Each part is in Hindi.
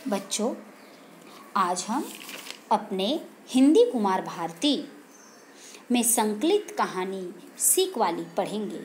बच्चों, आज हम अपने हिंदी कुमार भारती में संकलित कहानी सीख वाली पढ़ेंगे।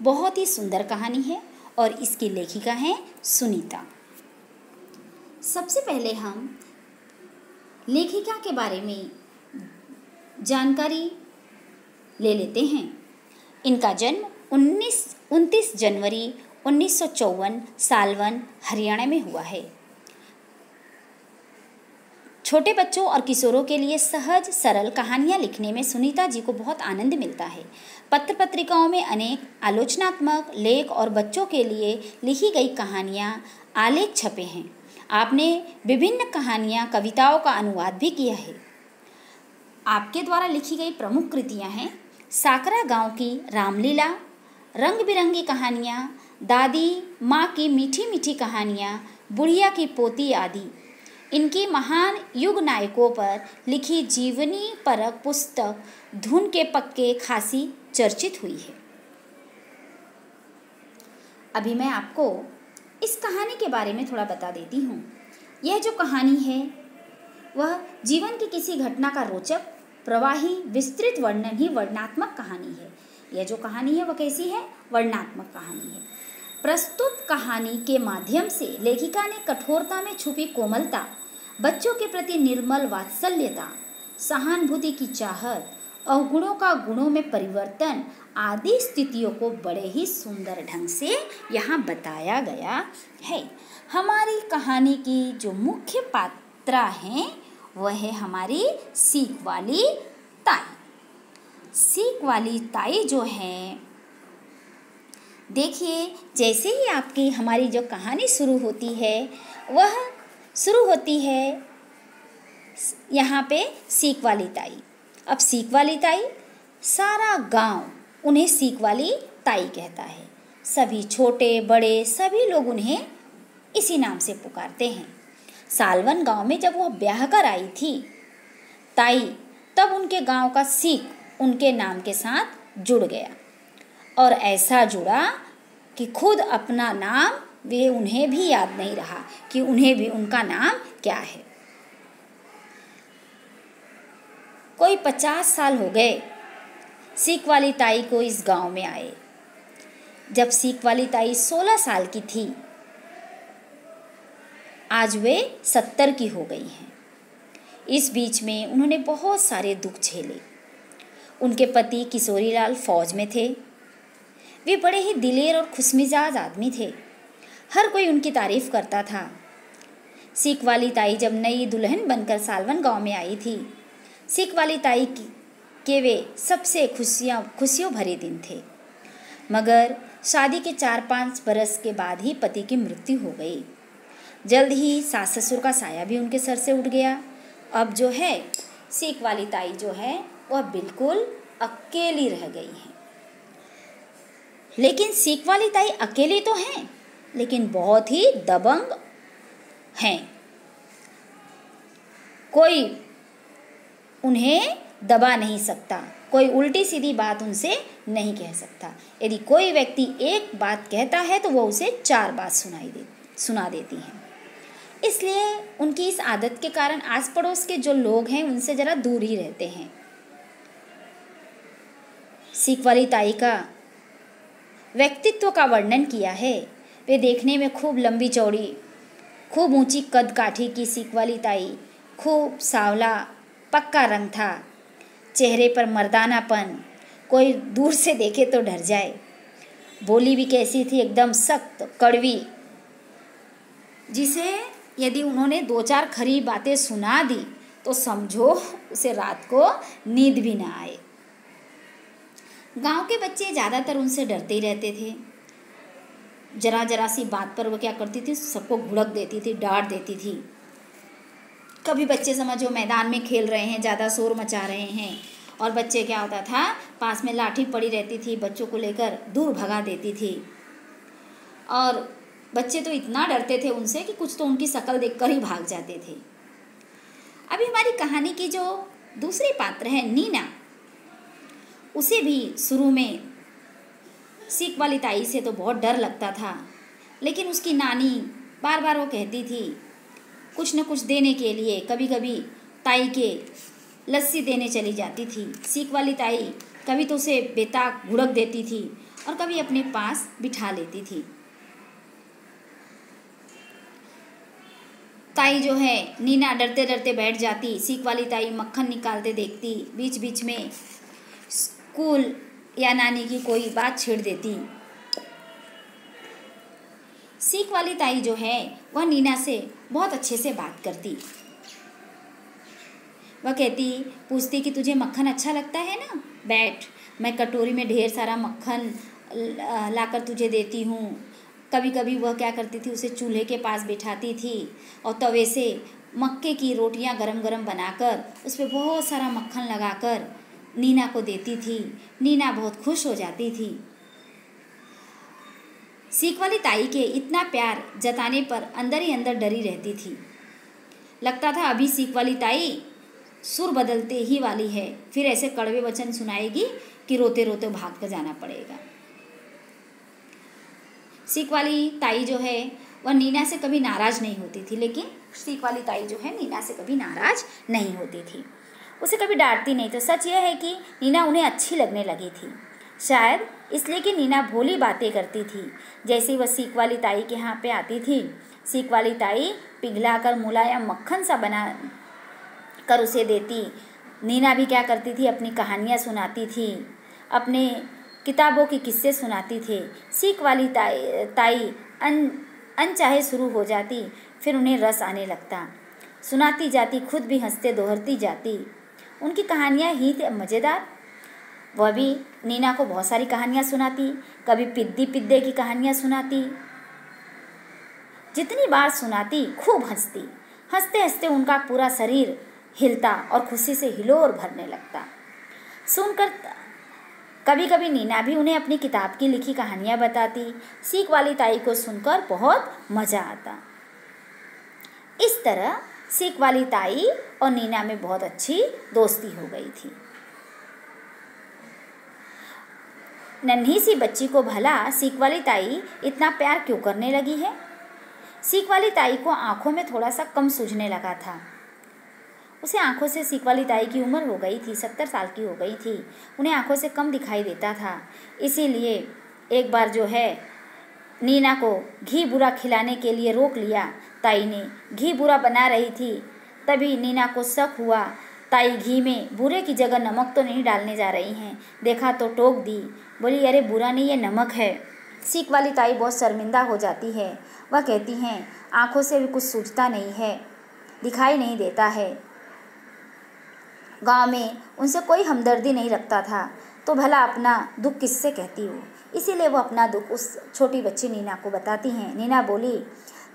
बहुत ही सुंदर कहानी है और इसकी लेखिका है सुनीता। सबसे पहले हम लेखिका के बारे में जानकारी ले लेते हैं। इनका जन्म 29 जनवरी 1954 सालवन, हरियाणा में हुआ है। छोटे बच्चों और किशोरों के लिए सहज सरल कहानियाँ लिखने में सुनीता जी को बहुत आनंद मिलता है। पत्र पत्रिकाओं में अनेक आलोचनात्मक लेख और बच्चों के लिए लिखी गई कहानियाँ, आलेख छपे हैं। आपने विभिन्न कहानियाँ, कविताओं का अनुवाद भी किया है। आपके द्वारा लिखी गई प्रमुख कृतियाँ हैं साकरा गांव की रामलीला, रंग बिरंगी कहानियाँ, दादी माँ की मीठी मीठी कहानियाँ, बुढ़िया की पोती आदि। इनकी महान युग नायकों पर लिखी जीवनी परक पुस्तक धुन के पक्के खासी चर्चित हुई है। अभी मैं आपको इस कहानी के बारे में थोड़ा बता देती हूँ। यह जो कहानी है वह जीवन की किसी घटना का रोचक, प्रवाही, विस्तृत वर्णन ही वर्णनात्मक कहानी है। यह जो कहानी है वह कैसी है? वर्णनात्मक कहानी है। प्रस्तुत कहानी के माध्यम से लेखिका ने कठोरता में छुपी कोमलता, बच्चों के प्रति निर्मल वात्सल्यता, सहानुभूति की चाहत, अवगुणों का गुणों में परिवर्तन आदि स्थितियों को बड़े ही सुंदर ढंग से यहाँ बताया गया है। हमारी कहानी की जो मुख्य पात्रा हैं वह है हमारी सीख वाली ताई। सीख वाली ताई जो है, देखिए, जैसे ही आपकी हमारी जो कहानी शुरू होती है वह शुरू होती है यहाँ पे सीख वाली ताई। अब सीख वाली ताई, सारा गांव उन्हें सीख वाली ताई कहता है। सभी छोटे बड़े सभी लोग उन्हें इसी नाम से पुकारते हैं। सालवन गांव में जब वह ब्याह कर आई थी ताई, तब उनके गांव का सीख उनके नाम के साथ जुड़ गया और ऐसा जुड़ा कि खुद अपना नाम वे उन्हें भी याद नहीं रहा कि उन्हें भी उनका नाम क्या है। कोई 50 साल हो गए सीख वाली ताई को इस गांव में आए। जब सीख वाली ताई 16 साल की थी, आज वे 70 की हो गई हैं। इस बीच में उन्होंने बहुत सारे दुख झेले। उनके पति किशोरीलाल फौज में थे। वे बड़े ही दिलेर और खुशमिजाज आदमी थे। हर कोई उनकी तारीफ करता था। सीख वाली ताई जब नई दुल्हन बनकर सालवन गांव में आई थी, सीख वाली ताई के वे सबसे खुशियों भरे दिन थे। मगर शादी के 4-5 बरस के बाद ही पति की मृत्यु हो गई। जल्द ही सास ससुर का साया भी उनके सर से उठ गया। अब जो है सीख वाली ताई जो है वह बिल्कुल अकेली रह गई है। लेकिन सीख वाली ताई अकेली तो हैं, लेकिन बहुत ही दबंग हैं। कोई उन्हें दबा नहीं सकता, कोई उल्टी सीधी बात उनसे नहीं कह सकता। यदि कोई व्यक्ति एक बात कहता है तो वह उसे 4 बात सुना देती हैं। इसलिए उनकी इस आदत के कारण आस पड़ोस के जो लोग हैं उनसे जरा दूर ही रहते हैं। सीख वाली ताई का व्यक्तित्व का वर्णन किया है। वे देखने में खूब लंबी चौड़ी, खूब ऊंची कद काठी की सीख वाली ताई, खूब सांवला पक्का रंग था, चेहरे पर मर्दानापन, कोई दूर से देखे तो डर जाए। बोली भी कैसी थी, एकदम सख्त कड़वी, जिसे यदि उन्होंने 2-4 खरी बातें सुना दी तो समझो उसे रात को नींद भी ना आए। गांव के बच्चे ज़्यादातर उनसे डरते ही रहते थे। जरा जरा सी बात पर वो क्या करती थी, सबको घुड़क देती थी, डांट देती थी। कभी बच्चे समझो मैदान में खेल रहे हैं, ज़्यादा शोर मचा रहे हैं, और बच्चे क्या होता था, पास में लाठी पड़ी रहती थी, बच्चों को लेकर दूर भगा देती थी। और बच्चे तो इतना डरते थे उनसे कि कुछ तो उनकी शक्ल देखकर ही भाग जाते थे। अभी हमारी कहानी की जो दूसरी पात्र है नीना, उसे भी शुरू में सीख वाली ताई से तो बहुत डर लगता था, लेकिन उसकी नानी बार बार वो कहती थी कुछ न कुछ देने के लिए कभी कभी ताई के लस्सी देने चली जाती थी। सीख वाली ताई कभी तो उसे बेताक घुड़क देती थी और कभी अपने पास बिठा लेती थी। ताई जो है, नीना डरते डरते बैठ जाती। सीख वाली ताई मक्खन निकालते देखती, बीच बीच में स्कूल या नानी की कोई बात छेड़ देती। सीख वाली ताई जो है वह नीना से बहुत अच्छे से बात करती। वह कहती, पूछती कि तुझे मक्खन अच्छा लगता है ना, बैठ, मैं कटोरी में ढेर सारा मक्खन लाकर तुझे देती हूँ। कभी कभी वह क्या करती थी, उसे चूल्हे के पास बिठाती थी और तवे से मक्के की रोटियां गरम गरम बनाकर उस पर बहुत सारा मक्खन लगाकर नीना को देती थी। नीना बहुत खुश हो जाती थी। सीख वाली ताई के इतना प्यार जताने पर अंदर ही अंदर डरी रहती थी। लगता था अभी सीख वाली ताई सुर बदलते ही वाली है, फिर ऐसे कड़वे वचन सुनाएगी कि रोते रोते भाग कर जाना पड़ेगा। सीख वाली ताई जो है वह नीना से कभी नाराज नहीं होती थी, लेकिन सीख वाली ताई जो है नीना से कभी नाराज नहीं होती थी, उसे कभी डांटती नहीं। तो सच यह है कि नीना उन्हें अच्छी लगने लगी थी, शायद इसलिए कि नीना भोली बातें करती थी। जैसे ही वह सीख वाली ताई के यहाँ पे आती थी, सीख वाली ताई पिघलाकर मुलायम मक्खन सा बना कर उसे देती। नीना भी क्या करती थी, अपनी कहानियाँ सुनाती थी, अपने किताबों के किस्से सुनाती थी। सीख वाली ताई अनचाहे शुरू हो जाती, फिर उन्हें रस आने लगता, सुनाती जाती, खुद भी हंसते दोहरती जाती। उनकी कहानियाँ ही थे मज़ेदार। वह भी नीना को बहुत सारी कहानियाँ सुनाती, कभी पिद्दी पिद्दे की कहानियाँ सुनाती। जितनी बार सुनाती खूब हंसती, हंसते हंसते उनका पूरा शरीर हिलता और खुशी से हिलोर भरने लगता। सुनकर कभी कभी नीना भी उन्हें अपनी किताब की लिखी कहानियाँ बताती। सीख वाली ताई को सुनकर बहुत मज़ा आता। इस तरह सीख वाली ताई और नीना में बहुत अच्छी दोस्ती हो गई थी। नन्ही सी बच्ची को भला सीख वाली ताई इतना प्यार क्यों करने लगी है? सीख वाली ताई को आंखों में थोड़ा सा कम सूझने लगा था। उसे आंखों से, सीख वाली ताई की उम्र हो गई थी, 70 साल की हो गई थी, उन्हें आंखों से कम दिखाई देता था। इसीलिए एक बार जो है नीना को घी बुरा खिलाने के लिए रोक लिया। ताई ने घी बुरा बना रही थी, तभी नीना को शक हुआ, ताई घी में बुरे की जगह नमक तो नहीं डालने जा रही हैं। देखा तो टोक दी, बोली अरे बुरा नहीं, ये नमक है। सीख वाली ताई बहुत शर्मिंदा हो जाती है। वह कहती हैं, आंखों से भी कुछ सूझता नहीं है, दिखाई नहीं देता है। गांव में उनसे कोई हमदर्दी नहीं रखता था, तो भला अपना दुख किससे कहती हो। इसीलिए वो अपना दुख उस छोटी बच्ची नीना को बताती हैं। नीना बोली,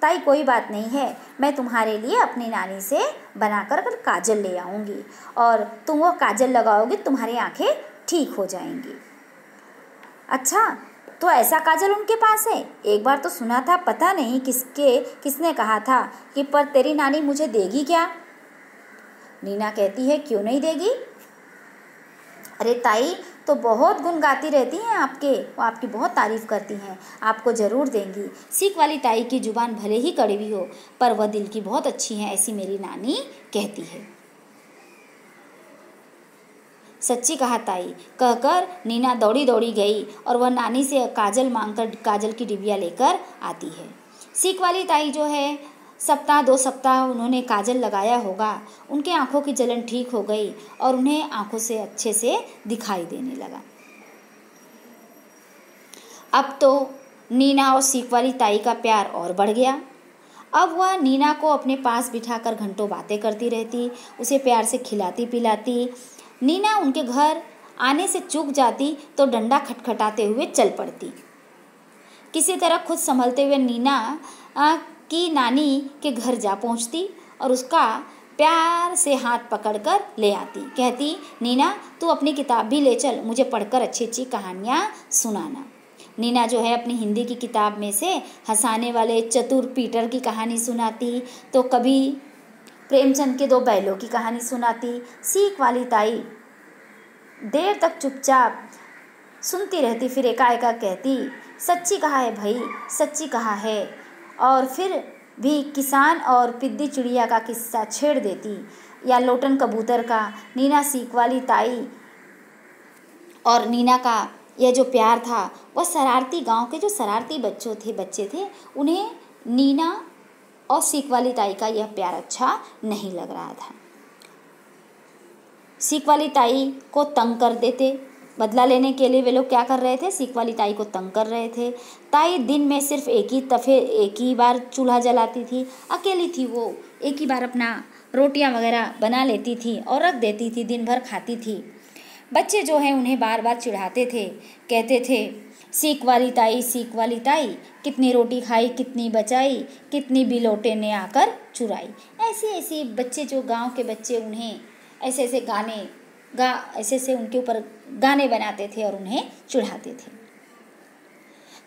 ताई कोई बात नहीं है, मैं तुम्हारे लिए अपनी नानी से बनाकर कल काजल ले आऊँगी और तुम वो काजल लगाओगी, तुम्हारी आंखें ठीक हो जाएंगी। अच्छा, तो ऐसा काजल उनके पास है? एक बार तो सुना था, पता नहीं किसने कहा था कि पर तेरी नानी मुझे देगी क्या? नीना कहती है, क्यों नहीं देगी? अरे ताई तो बहुत गुण गाती रहती हैं आपके, वो आपकी बहुत तारीफ़ करती हैं, आपको ज़रूर देंगी। सीख वाली ताई की जुबान भले ही कड़वी हो, पर वह दिल की बहुत अच्छी है, ऐसी मेरी नानी कहती है। सच्ची कहा ताई, कहकर नीना दौड़ी दौड़ी गई और वह नानी से काजल मांगकर काजल की डिबिया लेकर आती है। सीख वाली ताई जो है, सप्ताह 2 सप्ताह उन्होंने काजल लगाया होगा, उनके आंखों की जलन ठीक हो गई और उन्हें आंखों से अच्छे से दिखाई देने लगा। अब तो नीना और सीख वाली ताई का प्यार और बढ़ गया। अब वह नीना को अपने पास बिठाकर घंटों बातें करती रहती, उसे प्यार से खिलाती पिलाती। नीना उनके घर आने से चूक जाती तो डंडा खटखटाते हुए चल पड़ती। किसी तरह खुद संभलते हुए नीना की नानी के घर जा पहुंचती और उसका प्यार से हाथ पकड़कर ले आती। कहती, नीना तू अपनी किताब भी ले चल, मुझे पढ़कर अच्छी अच्छी कहानियाँ सुनाना। नीना जो है अपनी हिंदी की किताब में से हंसाने वाले चतुर पीटर की कहानी सुनाती, तो कभी प्रेमचंद के 2 बैलों की कहानी सुनाती। सीख वाली ताई देर तक चुपचाप सुनती रहती, फिर एकाएक कहती, सच्ची कहा है भाई, सच्ची कहा है। और फिर भी किसान और पिद्दी चिड़िया का किस्सा छेड़ देती, या लोटन कबूतर का। नीना सीख वाली ताई और नीना का यह जो प्यार था, वह शरारती गांव के जो शरारती बच्चे थे, उन्हें नीना और सीख वाली ताई का यह प्यार अच्छा नहीं लग रहा था। सीख वाली ताई को तंग कर देते। बदला लेने के लिए वे लोग क्या कर रहे थे, सीख वाली ताई को तंग कर रहे थे। ताई दिन में सिर्फ एक ही बार चूल्हा जलाती थी, अकेली थी वो, एक ही बार अपना रोटियां वगैरह बना लेती थी और रख देती थी, दिन भर खाती थी। बच्चे जो हैं उन्हें बार बार चिढ़ाते थे, कहते थे सीख वाली ताई कितनी रोटी खाई, कितनी बचाई, कितनी बिलोटे ने आकर चुराई। ऐसे बच्चे, जो गांव के बच्चे, उन्हें ऐसे ऐसे उनके ऊपर गाने बनाते थे और उन्हें चिढ़ाते थे।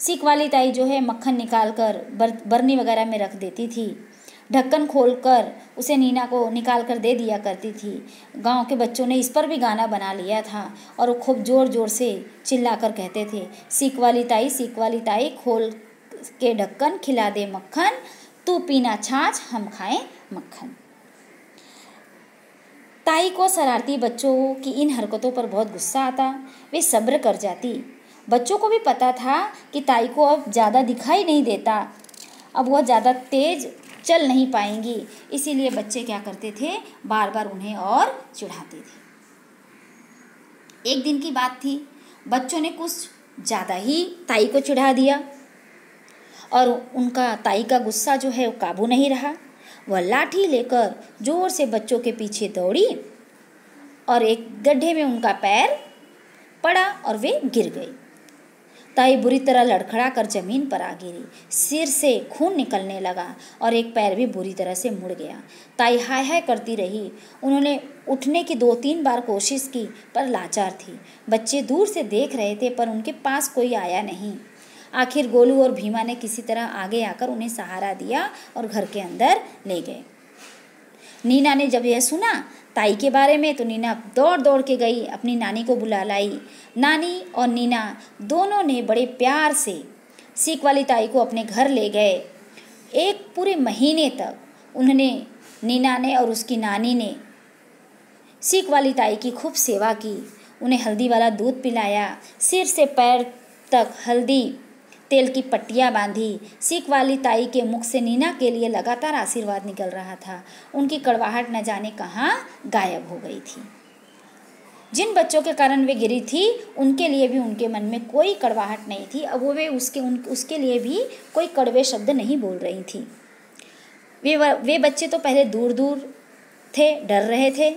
सीख वाली ताई जो है मक्खन निकाल कर बरनी वगैरह में रख देती थी, ढक्कन खोलकर उसे नीना को निकाल कर दे दिया करती थी। गांव के बच्चों ने इस पर भी गाना बना लिया था और वो खूब ज़ोर ज़ोर से चिल्लाकर कहते थे, सीख वाली ताई खोल के ढक्कन, खिला दे मक्खन, तू पीना छाछ, हम खाएं मक्खन। ताई को शरारती बच्चों की इन हरकतों पर बहुत गुस्सा आता। वे सब्र कर जाती। बच्चों को भी पता था कि ताई को अब ज़्यादा दिखाई नहीं देता, अब वह ज़्यादा तेज चल नहीं पाएंगी, इसीलिए बच्चे क्या करते थे, बार बार उन्हें और चिढ़ाते थे। एक दिन की बात थी, बच्चों ने कुछ ज़्यादा ही ताई को चिढ़ा दिया और उनका ताई का गुस्सा जो है वो काबू नहीं रहा। वह लाठी लेकर जोर से बच्चों के पीछे दौड़ी और एक गड्ढे में उनका पैर पड़ा और वे गिर गई। ताई बुरी तरह लड़खड़ा कर जमीन पर आ गिरी, सिर से खून निकलने लगा और एक पैर भी बुरी तरह से मुड़ गया। ताई हाय हाय करती रही। उन्होंने उठने की 2-3 बार कोशिश की पर लाचार थी। बच्चे दूर से देख रहे थे पर उनके पास कोई आया नहीं। आखिर गोलू और भीमा ने किसी तरह आगे आकर उन्हें सहारा दिया और घर के अंदर ले गए। नीना ने जब यह सुना ताई के बारे में तो नीना दौड़ दौड़ के गई, अपनी नानी को बुला लाई। नानी और नीना दोनों ने बड़े प्यार से सीख वाली ताई को अपने घर ले गए। एक पूरे महीने तक नीना ने और उसकी नानी ने सीख वाली ताई की खूब सेवा की। उन्हें हल्दी वाला दूध पिलाया, सिर से पैर तक हल्दी तेल की पट्टियाँ बांधी। सीख वाली ताई के मुख से नीना के लिए लगातार आशीर्वाद निकल रहा था। उनकी कड़वाहट न जाने कहाँ गायब हो गई थी। जिन बच्चों के कारण वे गिरी थी उनके लिए भी उनके मन में कोई कड़वाहट नहीं थी। अब वे उसके लिए भी कोई कड़वे शब्द नहीं बोल रही थी। वे बच्चे तो पहले दूर दूर थे, डर रहे थे,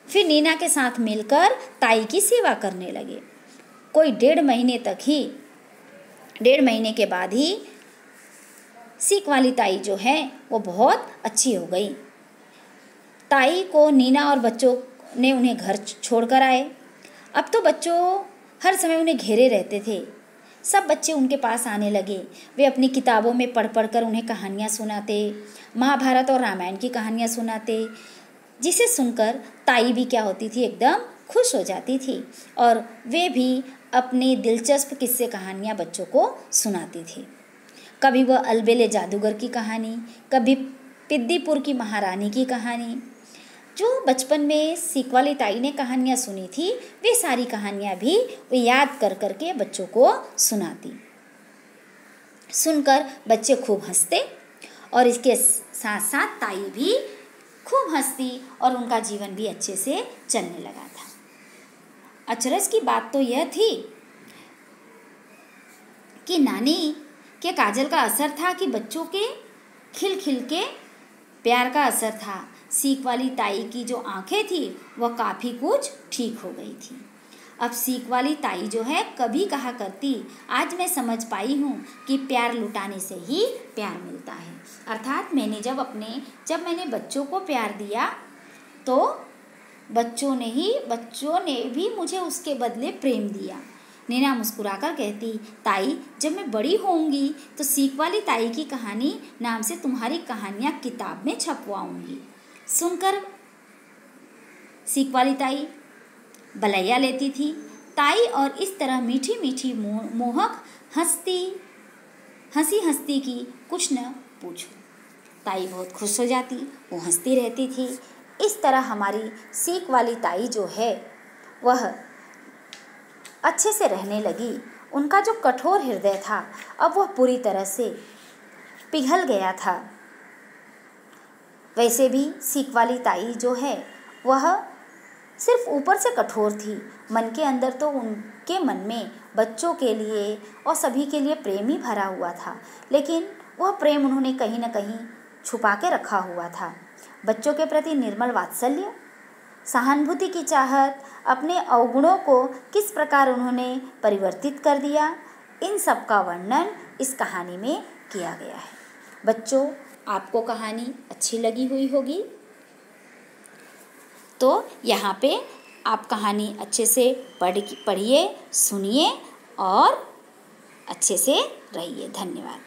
फिर नीना के साथ मिलकर ताई की सेवा करने लगे। कोई 1.5 महीने के बाद ही सीख वाली ताई जो है वो बहुत अच्छी हो गई। ताई को नीना और बच्चों ने उन्हें घर छोड़कर आए। अब तो बच्चों हर समय उन्हें घेरे रहते थे। सब बच्चे उनके पास आने लगे। वे अपनी किताबों में पढ़ पढ़ कर उन्हें कहानियाँ सुनाते, महाभारत और रामायण की कहानियाँ सुनाते, जिसे सुनकर ताई भी क्या होती थी, एकदम खुश हो जाती थी और वे भी अपनी दिलचस्प किस्से कहानियाँ बच्चों को सुनाती थी। कभी वह अलबेले जादूगर की कहानी, कभी पिद्दीपुर की महारानी की कहानी। जो बचपन में सीख वाली ताई ने कहानियाँ सुनी थी वे सारी कहानियाँ भी वे याद कर कर के बच्चों को सुनाती। सुनकर बच्चे खूब हंसते और इसके साथ साथ ताई भी खूब हंसती और उनका जीवन भी अच्छे से चलने लगा था। अचरज की बात तो यह थी कि नानी के काजल का असर था कि बच्चों के खिल खिल के प्यार का असर था। सीख वाली ताई की जो आंखें थी वह काफ़ी कुछ ठीक हो गई थी। अब सीख वाली ताई जो है कभी कहा करती, आज मैं समझ पाई हूँ कि प्यार लुटाने से ही प्यार मिलता है। अर्थात जब मैंने बच्चों को प्यार दिया तो बच्चों ने भी मुझे उसके बदले प्रेम दिया। नीना मुस्कुराकर कहती, ताई जब मैं बड़ी होऊंगी तो सीख वाली ताई की कहानी नाम से तुम्हारी कहानियाँ किताब में छपवाऊंगी। सुनकर सीख वाली ताई बलैया लेती थी। ताई और इस तरह मीठी मीठी मोहक हंसी हंसती की कुछ न पूछो। ताई बहुत खुश हो जाती, वो हंसती रहती थी। इस तरह हमारी सीख वाली ताई जो है वह अच्छे से रहने लगी। उनका जो कठोर हृदय था अब वह पूरी तरह से पिघल गया था। वैसे भी सीख वाली ताई जो है वह सिर्फ ऊपर से कठोर थी, मन के अंदर तो उनके मन में बच्चों के लिए और सभी के लिए प्रेम ही भरा हुआ था, लेकिन वह प्रेम उन्होंने कहीं न कहीं छुपा के रखा हुआ था। बच्चों के प्रति निर्मल वात्सल्य, सहानुभूति की चाहत, अपने अवगुणों को किस प्रकार उन्होंने परिवर्तित कर दिया, इन सब का वर्णन इस कहानी में किया गया है। बच्चों, आपको कहानी अच्छी लगी हुई होगी, तो यहाँ पे आप कहानी अच्छे से पढ़िए, सुनिए और अच्छे से रहिए। धन्यवाद।